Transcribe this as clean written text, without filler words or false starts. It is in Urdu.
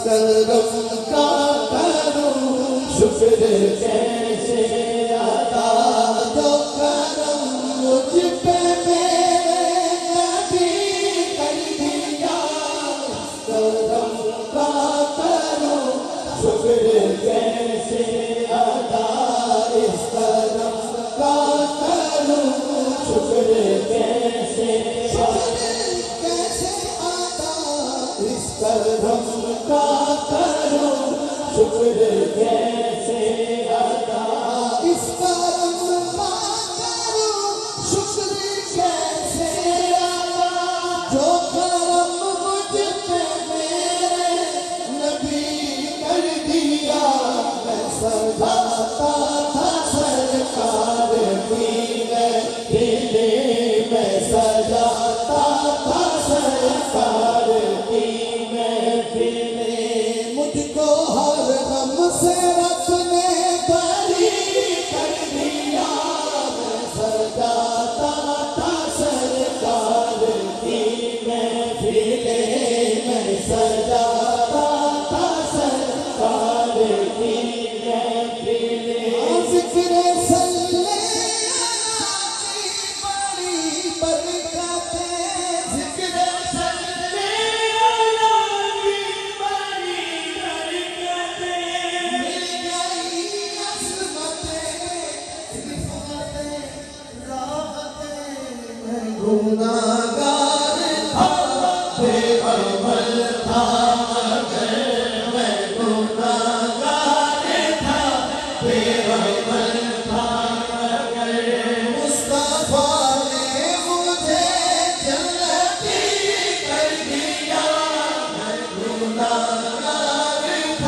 کرم کا کروں شکر کیسے ادا جو کرم مجھ پہ میرے نبی کر دیا کرم کا کروں شکر کیسے ادا اس کرم کا کروں شکر کیسے کرم کا کروں شکر کیسے ادا اس کرم کا کروں شکر کیسے ادا جو کرم مجھ پہ میرے نبی کر دیا میں سجاتا تھا سرکار کی محفلیں میں سجاتا تھا سرکار کی مجھ کو ہر غم سے رب نے بری کر دیا میں سجاتا تھا سرکار کی محفلیں میں سجاتا تھا سرکار کی محفلیں ذکر صلی گناہگار تھا بے عمل تھا مگر میں گناہگار تھا بے عمل تھا مگر مصطفیٰ نے مجھے جنتی کر دیا میں گناہگار